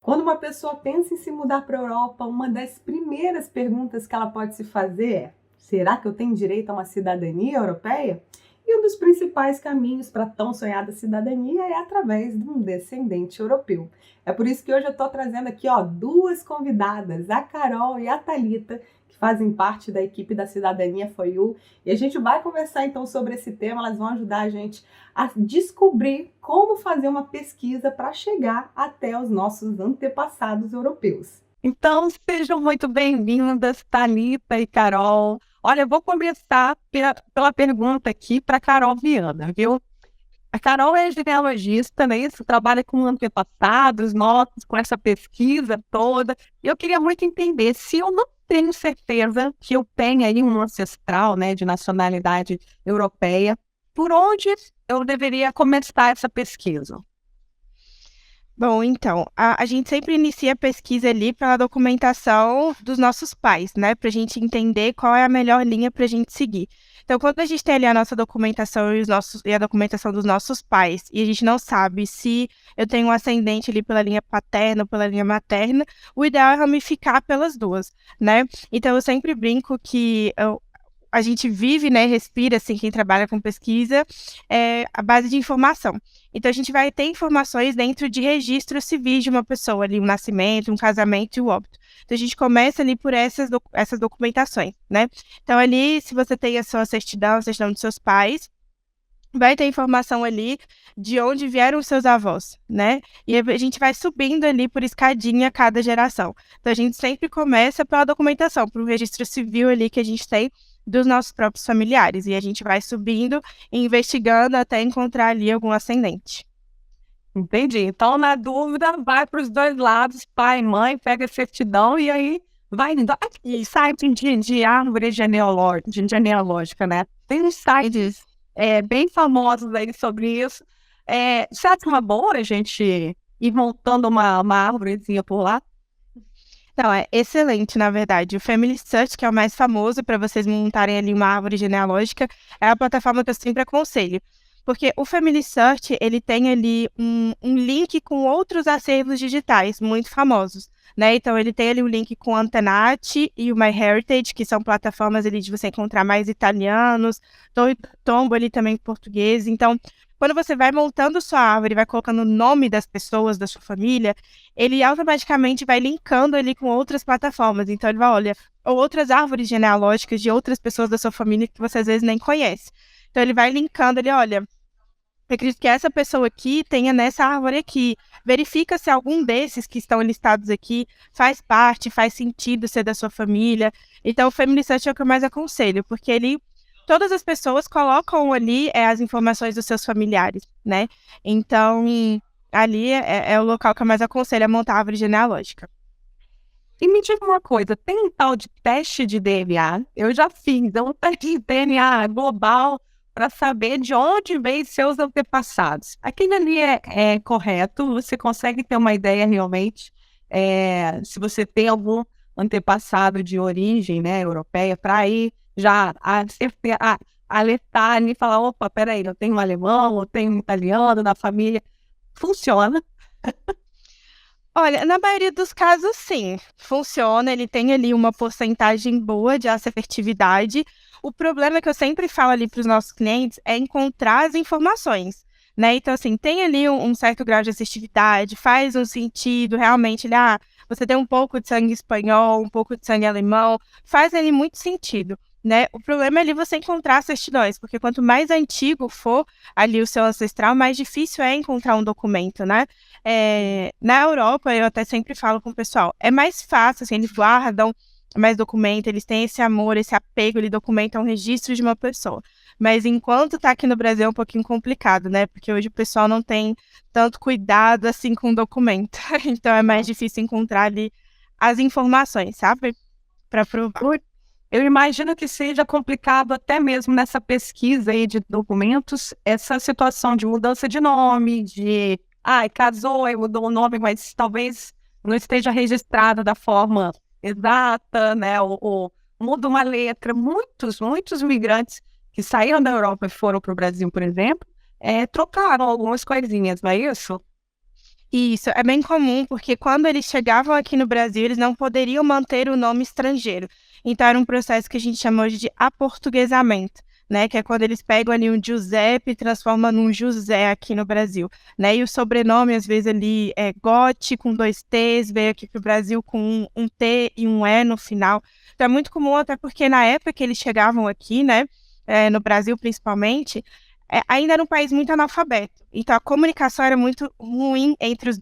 Quando uma pessoa pensa em se mudar para a Europa, uma das primeiras perguntas que ela pode se fazer é: será que eu tenho direito a uma cidadania europeia? E um dos principais caminhos para a tão sonhada cidadania é através de um descendente europeu. É por isso que hoje eu estou trazendo aqui duas convidadas, a Carol e a Thalita, que fazem parte da equipe da Cidadania For You. E a gente vai conversar então sobre esse tema, elas vão ajudar a gente a descobrir como fazer uma pesquisa para chegar até os nossos antepassados europeus. Então, sejam muito bem-vindas, Thalita e Carol. Olha, eu vou começar pela pergunta aqui para Carol Viana, viu? A Carol é genealogista, né? Isso, trabalha com antepassados nossos, com essa pesquisa toda. E eu queria muito entender se eu não tenho certeza que eu tenho aí um ancestral, né, de nacionalidade europeia, por onde eu deveria começar essa pesquisa? Bom, então, a gente sempre inicia a pesquisa ali pela documentação dos nossos pais, né? Para a gente entender qual é a melhor linha para a gente seguir. Então, quando a gente tem ali a nossa documentação e a documentação dos nossos pais, e a gente não sabe se eu tenho um ascendente ali pela linha paterna ou pela linha materna, o ideal é ramificar pelas duas, né? Então, eu sempre brinco que a gente vive, né, respira, assim, quem trabalha com pesquisa, a base de informação. Então, a gente vai ter informações dentro de registros civis de uma pessoa, ali, um nascimento, um casamento e o óbito. Então, a gente começa ali por essas documentações, né? Então, ali, se você tem a sua certidão, a certidão dos seus pais, vai ter informação ali de onde vieram os seus avós, né? E a gente vai subindo ali por escadinha a cada geração. Então, a gente sempre começa pela documentação, por um registro civil ali que a gente tem dos nossos próprios familiares. E a gente vai subindo e investigando até encontrar ali algum ascendente. Entendi. Então, na dúvida, vai para os dois lados, pai e mãe, pega a certidão e aí vai indo. Aqui, site de árvore genealógica, né? Tem uns sites bem famosos aí sobre isso. Você acha uma boa a gente ir montando uma árvorezinha por lá? Então, é excelente, na verdade. O Family Search, que é o mais famoso para vocês montarem ali uma árvore genealógica, é a plataforma que eu sempre aconselho. Porque o Family Search, ele tem ali um link com outros acervos digitais muito famosos, né? Então, ele tem ali um link com o Antenati e o MyHeritage, que são plataformas ali de você encontrar mais italianos, Tombo ali também português. Então, quando você vai montando sua árvore, vai colocando o nome das pessoas da sua família, ele automaticamente vai linkando ali com outras plataformas. Então, ele vai, olha, ou outras árvores genealógicas de outras pessoas da sua família que você às vezes nem conhece. Então, ele vai linkando ali, olha, eu acredito que essa pessoa aqui tenha nessa árvore aqui. Verifica se algum desses que estão listados aqui faz parte, faz sentido ser da sua família. Então, o Family Search é o que eu mais aconselho, porque todas as pessoas colocam ali as informações dos seus familiares, né? Então, ali é o local que eu mais aconselho a montar a árvore genealógica. E me diga uma coisa, tem um tal de teste de DNA? Eu já fiz, é um teste de DNA global para saber de onde vêm seus antepassados. Aquele ali é correto? Você consegue ter uma ideia realmente se você tem algum antepassado de origem, né, europeia, para ir já alertar ali e falar, opa, peraí, eu tenho um alemão, eu tenho um italiano na família. Funciona. Olha, na maioria dos casos, sim, funciona. Ele tem ali uma porcentagem boa de assertividade. O problema que eu sempre falo ali para os nossos clientes é encontrar as informações, né? Então, assim, tem ali um certo grau de assertividade, faz um sentido, realmente, você tem um pouco de sangue espanhol, um pouco de sangue alemão, faz ali muito sentido, né? O problema é ali você encontrar certidões, porque quanto mais antigo for ali o seu ancestral, mais difícil é encontrar um documento, né? Na Europa, eu até sempre falo com o pessoal, é mais fácil, assim, eles guardam mais documento, eles têm esse amor, esse apego, ele documenta um registro de uma pessoa. Mas enquanto tá aqui no Brasil é um pouquinho complicado, né? Porque hoje o pessoal não tem tanto cuidado assim com o documento. Então é mais difícil encontrar ali as informações, sabe? Para provar. Eu imagino que seja complicado até mesmo nessa pesquisa aí de documentos, essa situação de mudança de nome, casou e mudou o nome, mas talvez não esteja registrado da forma exata, né? Ou muda uma letra. Muitos migrantes que saíram da Europa e foram para o Brasil, por exemplo, trocaram algumas coisinhas, não é isso? Isso, é bem comum, porque quando eles chegavam aqui no Brasil, eles não poderiam manter o nome estrangeiro. Então, era um processo que a gente chama hoje de aportuguesamento, né? Que é quando eles pegam ali um Giuseppe e transformam num José aqui no Brasil, né? E o sobrenome, às vezes, ali é Gotti com 2 T's, veio aqui para o Brasil com um T e um E no final. Então, é muito comum, até porque na época que eles chegavam aqui, né? No Brasil, principalmente, ainda era um país muito analfabeto. Então, a comunicação era muito ruim entre as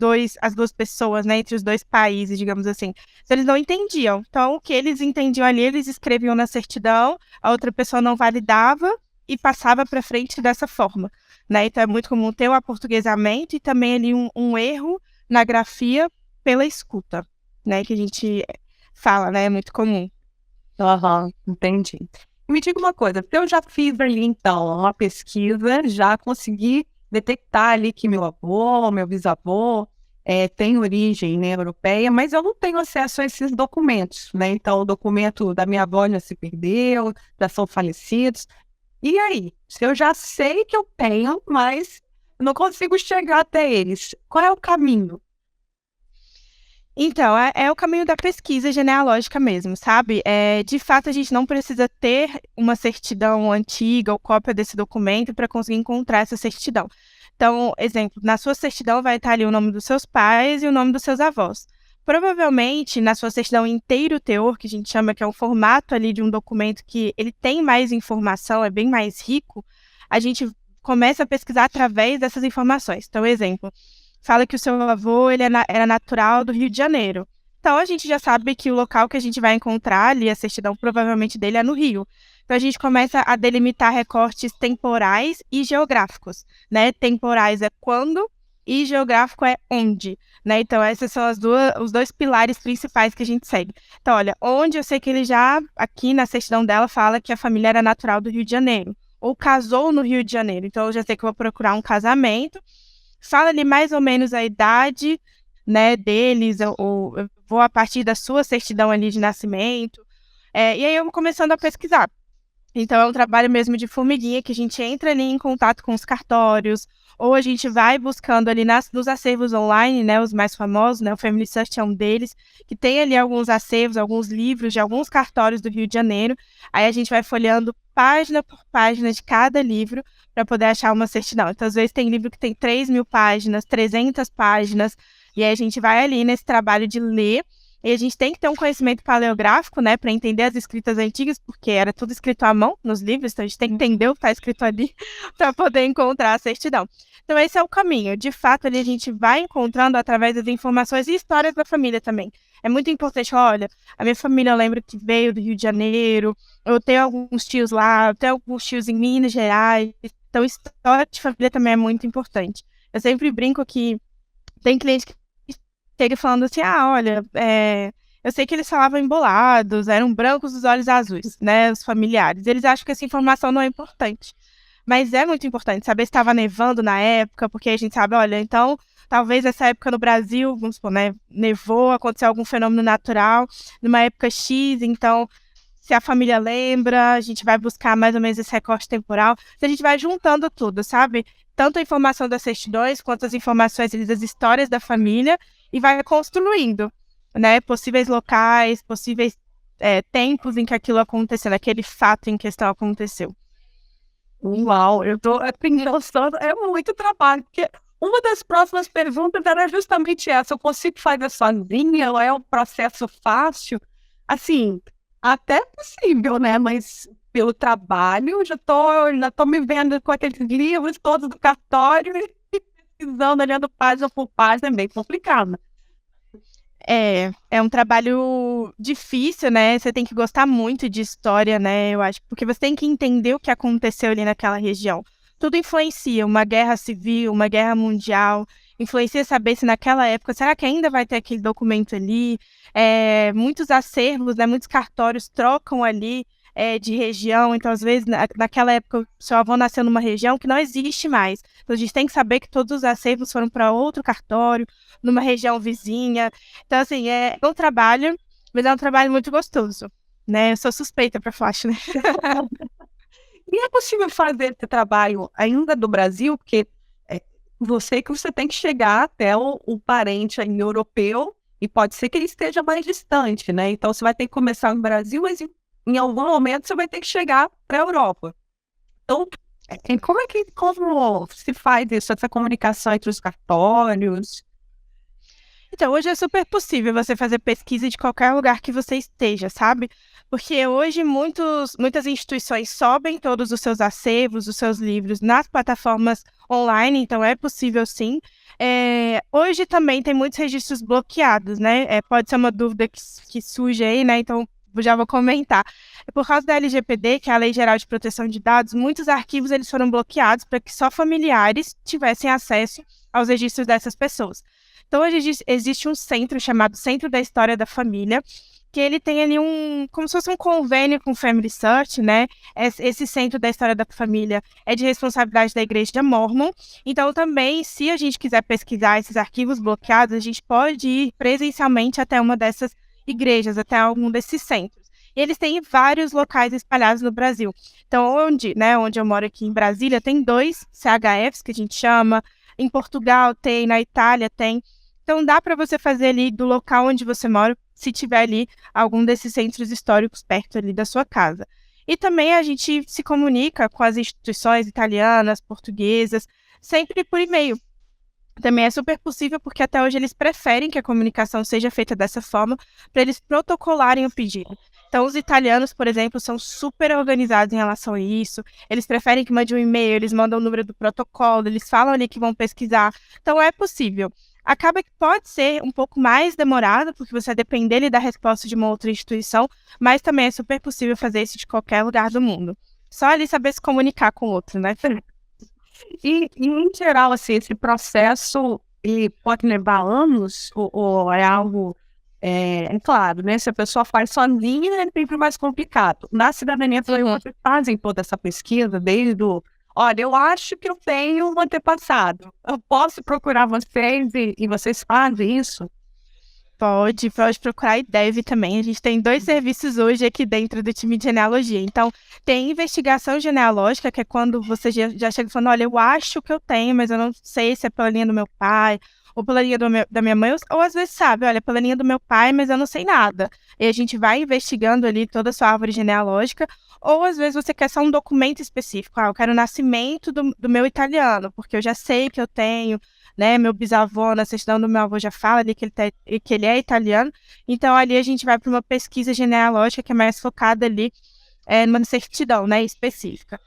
duas pessoas, né? Entre os dois países, digamos assim. Então, eles não entendiam. Então, o que eles entendiam ali, eles escreviam na certidão, a outra pessoa não validava e passava para frente dessa forma, né? Então, é muito comum ter o aportuguesamento e também ali um erro na grafia pela escuta, né? Que a gente fala, né? É muito comum. Aham, entendi. E me diga uma coisa, se eu já fiz ali, então, uma pesquisa, já consegui detectar ali que meu avô, meu bisavô, tem origem, né, europeia, mas eu não tenho acesso a esses documentos, né? Então, o documento da minha avó já se perdeu, já são falecidos. E aí? Se eu já sei que eu tenho, mas não consigo chegar até eles, qual é o caminho? Então, é o caminho da pesquisa genealógica mesmo, sabe? De fato, a gente não precisa ter uma certidão antiga ou cópia desse documento para conseguir encontrar essa certidão. Então, exemplo, na sua certidão vai estar ali o nome dos seus pais e o nome dos seus avós. Provavelmente, na sua certidão inteiro teor, que a gente chama que é o formato ali de um documento que ele tem mais informação, é bem mais rico, a gente começa a pesquisar através dessas informações. Então, exemplo, fala que o seu avô era natural do Rio de Janeiro. Então, a gente já sabe que o local que a gente vai encontrar ali, a certidão provavelmente dele é no Rio. Então, a gente começa a delimitar recortes temporais e geográficos, né? Temporais é quando e geográfico é onde, né? Então, esses são os dois pilares principais que a gente segue. Então, olha, onde eu sei que ele já, aqui na certidão dela, fala que a família era natural do Rio de Janeiro, ou casou no Rio de Janeiro. Então, eu já sei que eu vou procurar um casamento. Fala ali mais ou menos a idade, né, deles, ou eu vou a partir da sua certidão ali de nascimento, e aí eu vou começando a pesquisar. Então, é um trabalho mesmo de formiguinha, que a gente entra ali em contato com os cartórios, ou a gente vai buscando ali nos acervos online, né, os mais famosos, né, o Family Search é um deles, que tem ali alguns acervos, alguns livros de alguns cartórios do Rio de Janeiro. Aí a gente vai folheando página por página de cada livro para poder achar uma certidão. Então, às vezes tem livro que tem 3.000 páginas, 300 páginas, e aí a gente vai ali nesse trabalho de ler. E a gente tem que ter um conhecimento paleográfico, né, para entender as escritas antigas, porque era tudo escrito à mão nos livros, então a gente tem que entender o que está escrito ali para poder encontrar a certidão. Então, esse é o caminho. De fato, ali a gente vai encontrando através das informações e histórias da família também. É muito importante, olha, a minha família eu lembro que veio do Rio de Janeiro, eu tenho alguns tios lá, eu tenho alguns tios em Minas Gerais, então história de família também é muito importante. Eu sempre brinco que tem cliente que chega falando assim, olha, eu sei que eles falavam embolados, eram brancos dos olhos azuis, né, os familiares. Eles acham que essa informação não é importante. Mas é muito importante saber se estava nevando na época, porque a gente sabe, olha, então, talvez essa época no Brasil, vamos supor, né, nevou, aconteceu algum fenômeno natural, numa época X, então, se a família lembra, a gente vai buscar mais ou menos esse recorte temporal, então a gente vai juntando tudo, sabe? Tanto a informação das certidões, quanto as informações das histórias da família, e vai construindo, né, possíveis locais, possíveis tempos em que aquilo aconteceu, aquele fato em questão aconteceu. Uau, eu tô pensando, é muito trabalho, porque uma das próximas perguntas era justamente essa, eu consigo fazer sozinha, é um processo fácil? Assim, até possível, né, mas pelo trabalho, já tô me vendo com aqueles livros todos do cartório e pesquisando, olhando página por página, é bem complicado. É um trabalho difícil, né? Você tem que gostar muito de história, né? Eu acho, porque você tem que entender o que aconteceu ali naquela região. Tudo influencia, uma guerra civil, uma guerra mundial, influencia saber se naquela época, será que ainda vai ter aquele documento ali? Muitos acervos, né? Muitos cartórios trocam ali de região, então às vezes naquela época o seu avô nasceu numa região que não existe mais. Então a gente tem que saber que todos os acervos foram para outro cartório, numa região vizinha. Então, assim, é um trabalho, mas é um trabalho muito gostoso, né? Eu sou suspeita para falar, né? E é possível fazer esse trabalho ainda do Brasil? Porque você tem que chegar até o parente aí europeu, e pode ser que ele esteja mais distante, né? Então, você vai ter que começar no Brasil, mas em algum momento você vai ter que chegar para a Europa. Então, como se faz isso, essa comunicação entre os cartórios? Então, hoje é super possível você fazer pesquisa de qualquer lugar que você esteja, sabe? Porque hoje muitas instituições sobem todos os seus acervos, os seus livros nas plataformas online, então é possível sim. Hoje também tem muitos registros bloqueados, né? Pode ser uma dúvida que surge aí, né? Então, já vou comentar. Por causa da LGPD, que é a Lei Geral de Proteção de Dados, muitos arquivos eles foram bloqueados para que só familiares tivessem acesso aos registros dessas pessoas. Então, hoje existe um centro chamado Centro da História da Família, que ele tem ali como se fosse um convênio com o Family Search, né? Esse Centro da História da Família é de responsabilidade da Igreja Mórmon. Então, também, se a gente quiser pesquisar esses arquivos bloqueados, a gente pode ir presencialmente até uma dessas igrejas, até algum desses centros. E eles têm vários locais espalhados no Brasil. Então, onde eu moro aqui em Brasília, tem 2 CHFs, que a gente chama. Em Portugal tem, na Itália tem. Então, dá para você fazer ali do local onde você mora, se tiver ali algum desses centros históricos perto ali da sua casa. E também a gente se comunica com as instituições italianas, portuguesas, sempre por e-mail. Também é super possível porque até hoje eles preferem que a comunicação seja feita dessa forma para eles protocolarem o pedido. Então, os italianos, por exemplo, são super organizados em relação a isso. Eles preferem que mande um e-mail, eles mandam o número do protocolo, eles falam ali que vão pesquisar. Então, é possível. Acaba que pode ser um pouco mais demorado, porque você vai depender ali da resposta de uma outra instituição, mas também é super possível fazer isso de qualquer lugar do mundo. Só ali saber se comunicar com o outro, né? E, em geral, assim, esse processo ele pode levar anos ou é algo, claro, né? Se a pessoa faz sozinha, é sempre mais complicado. Na cidadania, vocês fazem toda essa pesquisa desde olha, eu acho que eu tenho um antepassado. Eu posso procurar vocês e vocês fazem isso? Pode procurar e deve também. A gente tem 2 serviços hoje aqui dentro do time de genealogia. Então, tem investigação genealógica, que é quando você já chega falando, olha, eu acho que eu tenho, mas eu não sei se é pela linha do meu pai, ou pela linha da minha mãe, ou às vezes sabe, olha, pela linha do meu pai, mas eu não sei nada. E a gente vai investigando ali toda a sua árvore genealógica, ou às vezes você quer só um documento específico. Eu quero o nascimento do meu italiano, porque eu já sei que eu tenho, né, meu bisavô, na certidão do meu avô já fala ali que ele é italiano, então ali a gente vai para uma pesquisa genealógica que é mais focada ali numa certidão, né, específica.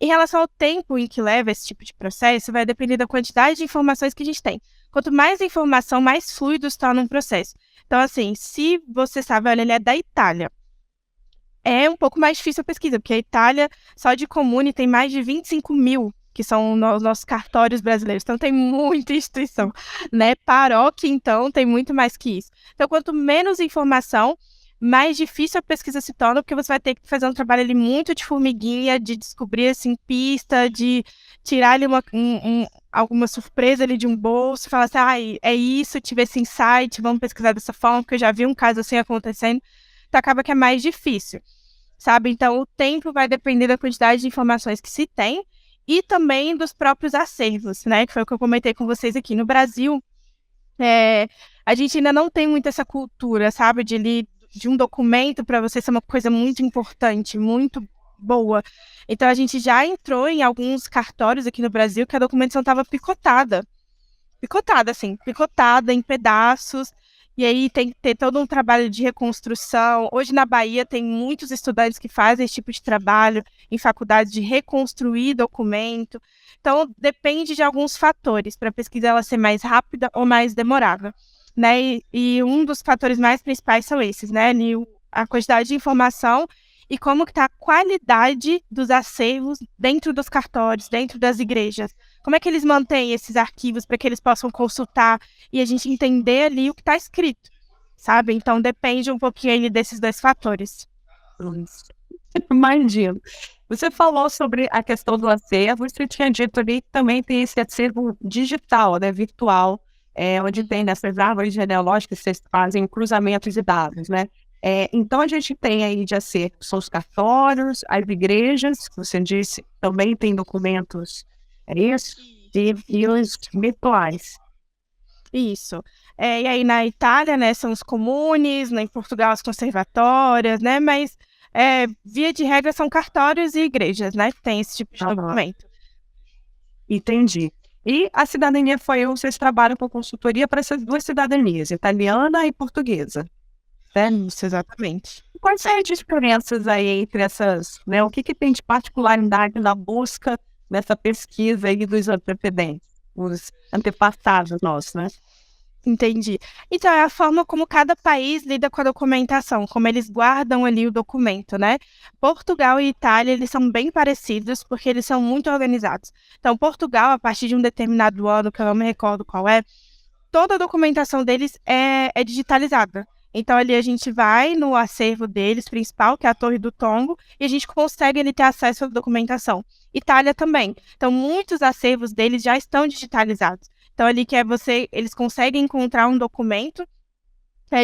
Em relação ao tempo em que leva esse tipo de processo, vai depender da quantidade de informações que a gente tem. Quanto mais informação, mais fluido se torna um processo. Então, assim, se você sabe, olha, ele é da Itália, é um pouco mais difícil a pesquisa, porque a Itália, só de Comune, tem mais de 25 mil que são os nossos cartórios brasileiros. Então, tem muita instituição, né? Paróquia, então, tem muito mais que isso. Então, quanto menos informação, mais difícil a pesquisa se torna, porque você vai ter que fazer um trabalho ali muito de formiguinha, de descobrir, assim, pista, de tirar ali alguma surpresa ali de um bolso, e falar assim, é isso, tive esse insight, vamos pesquisar dessa forma, porque eu já vi um caso assim acontecendo. Então, acaba que é mais difícil, sabe? Então, o tempo vai depender da quantidade de informações que se tem, e também dos próprios acervos, né? Que foi o que eu comentei com vocês aqui. No Brasil, a gente ainda não tem muito essa cultura, sabe? De um documento para você ser uma coisa muito importante, muito boa. Então, a gente já entrou em alguns cartórios aqui no Brasil que a documentação estava picotada. Picotada em pedaços. E aí tem que ter todo um trabalho de reconstrução. Hoje na Bahia tem muitos estudantes que fazem esse tipo de trabalho em faculdades de reconstruir documento. Então, depende de alguns fatores para a pesquisa ela ser mais rápida ou mais demorada, né? E um dos fatores mais principais são esses, né? Ali, a quantidade de informação e como que está a qualidade dos acervos dentro dos cartórios, dentro das igrejas. Como é que eles mantêm esses arquivos para que eles possam consultar e a gente entender ali o que está escrito, sabe? Então, depende um pouquinho ali desses 2 fatores. Imagino. Você falou sobre a questão do acervo, você tinha dito ali que também tem esse acervo digital, né, virtual, onde tem nessas árvores genealógicas, vocês fazem cruzamentos de dados, né? Então, a gente tem aí de acervo, são os cartórios, as igrejas, que você disse, também tem documentos, é isso? e os virtuais. Isso. E aí na Itália, né, são os comunes, em Portugal as conservatórias, né, mas via de regra são cartórios e igrejas, né, que tem esse tipo de documento. Entendi. E a cidadania foi vocês trabalham com consultoria para essas duas cidadanias, italiana e portuguesa. Isso, exatamente. Quais são as diferenças aí entre essas, né? O que tem de particularidade na busca dessa pesquisa aí dos antecedentes, os antepassados nossos, né? Entendi. Então, é a forma como cada país lida com a documentação, como eles guardam ali o documento, né? Portugal e Itália, eles são bem parecidos porque eles são muito organizados. Então, Portugal, a partir de um determinado ano, que eu não me recordo qual é, toda a documentação deles é digitalizada. Então, ali a gente vai no acervo deles principal, que é a Torre do Tombo, e a gente consegue ali ter acesso à documentação. Itália também. Então, muitos acervos deles já estão digitalizados. Então, ali que eles conseguem encontrar um documento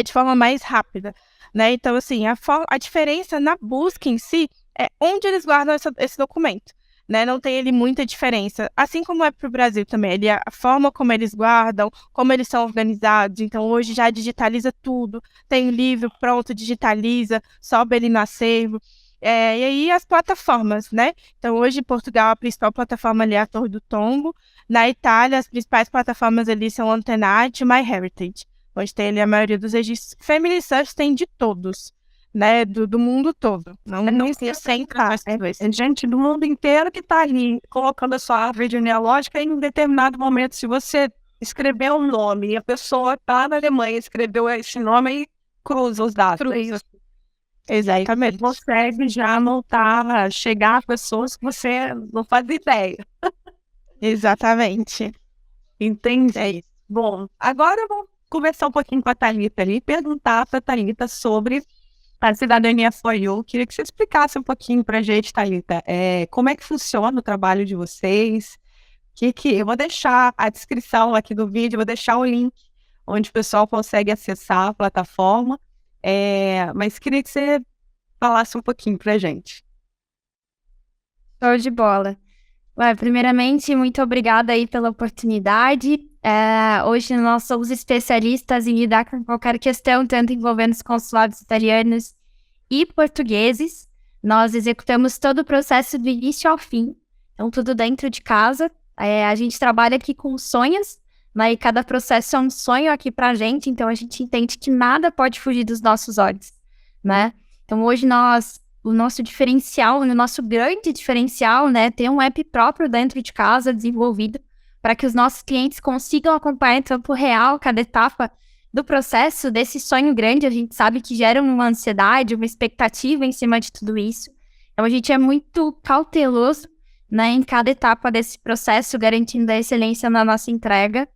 de forma mais rápida, né? Então, assim, a diferença na busca em si é onde eles guardam esse documento, né? Não tem ali muita diferença. Assim como é para o Brasil também, a forma como eles guardam, como eles são organizados. Então, hoje já digitaliza tudo. Tem o livro pronto, digitaliza, sobe ali no acervo. E aí as plataformas, né? Então, hoje em Portugal, a principal plataforma ali é a Torre do Tombo. Na Itália, as principais plataformas ali são Antenati e MyHeritage, onde tem ali a maioria dos registros. Family Search tem de todos, né? Do mundo todo. Não tem 100 casos. É gente do mundo inteiro que está ali colocando a sua árvore genealógica e em um determinado momento, se você escrever um nome e a pessoa está na Alemanha, escreveu esse nome e cruza os dados. Exatamente. Consegue já montar, chegar a pessoas que você não faz ideia. Exatamente. Entendi. Bom, agora eu vou conversar um pouquinho com a Thalita ali, perguntar para a Thalita sobre a cidadania for you. Queria que você explicasse um pouquinho para a gente, Thalita, como é que funciona o trabalho de vocês. Eu vou deixar a descrição aqui do vídeo, vou deixar o link onde o pessoal consegue acessar a plataforma. Mas queria que você falasse um pouquinho para a gente. Show de bola. Primeiramente, muito obrigada aí pela oportunidade. Hoje nós somos especialistas em lidar com qualquer questão, tanto envolvendo os consulados italianos e portugueses. Nós executamos todo o processo do início ao fim, então tudo dentro de casa. A gente trabalha aqui com sonhos, né, e cada processo é um sonho aqui pra gente, então a gente entende que nada pode fugir dos nossos olhos, né? Então hoje o nosso diferencial, o nosso grande diferencial, né, ter um app próprio dentro de casa, desenvolvido, para que os nossos clientes consigam acompanhar em tempo real cada etapa do processo, desse sonho grande. A gente sabe que gera uma ansiedade, uma expectativa em cima de tudo isso. Então a gente é muito cauteloso, né, em cada etapa desse processo, garantindo a excelência na nossa entrega.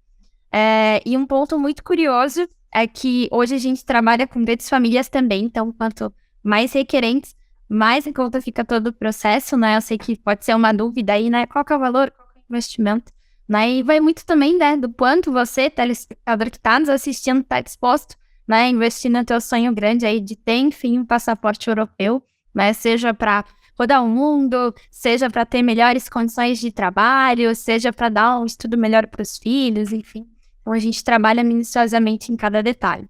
E um ponto muito curioso é que hoje a gente trabalha com grandes famílias também, então quanto mais requerentes, mais em conta fica todo o processo, né? Eu sei que pode ser uma dúvida aí, né? Qual que é o valor, qual que é o investimento, né? E vai muito também, né, do quanto você, telespectador que está nos assistindo, está disposto, né, a investir no teu sonho grande aí de ter, enfim, um passaporte europeu, né? Seja para rodar o mundo, seja para ter melhores condições de trabalho, seja para dar um estudo melhor para os filhos, enfim. Então a gente trabalha minuciosamente em cada detalhe.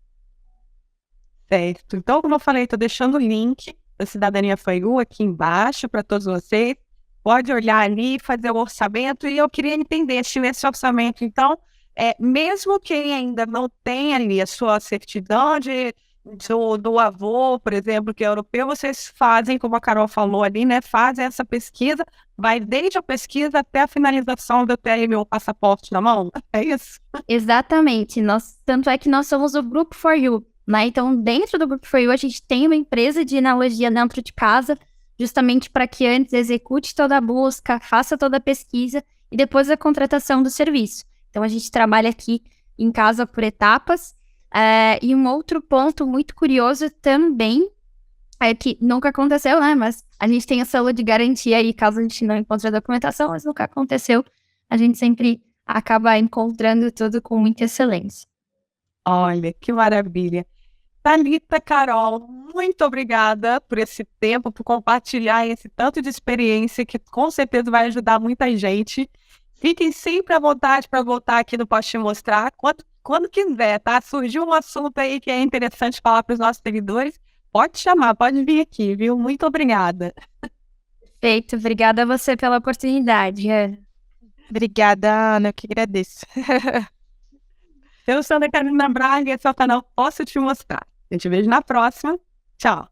Certo. Então, como eu falei, estou deixando o link da Cidadania for you aqui embaixo para todos vocês. Pode olhar ali, fazer o orçamento. E eu queria entender se nesse orçamento, então, mesmo quem ainda não tem ali a sua certidão do avô, por exemplo, que é europeu, vocês fazem, como a Carol falou ali, né? Fazem essa pesquisa, vai desde a pesquisa até a finalização de eu ter meu passaporte na mão. É isso? Exatamente. Tanto é que nós somos o Group for You, né? Então, dentro do Group for You, a gente tem uma empresa de genealogia dentro de casa, justamente para que antes execute toda a busca, faça toda a pesquisa e depois a contratação do serviço. Então, a gente trabalha aqui em casa por etapas. E um outro ponto muito curioso também, que nunca aconteceu, né? Mas a gente tem a selo de garantia aí, caso a gente não encontre a documentação, mas nunca aconteceu. A gente sempre acaba encontrando tudo com muita excelência. Olha, que maravilha. Thalita, Carol, muito obrigada por esse tempo, por compartilhar esse tanto de experiência que com certeza vai ajudar muita gente. Fiquem sempre à vontade para voltar aqui no Posso Te Mostrar, quando quiser, tá? Surgiu um assunto aí que é interessante falar para os nossos seguidores, pode chamar, pode vir aqui, viu? Muito obrigada. Perfeito, obrigada a você pela oportunidade. Obrigada, Ana, eu que agradeço. Eu sou a Ana Carolina Braga e esse é o canal Posso Te Mostrar. A gente se vê na próxima. Tchau.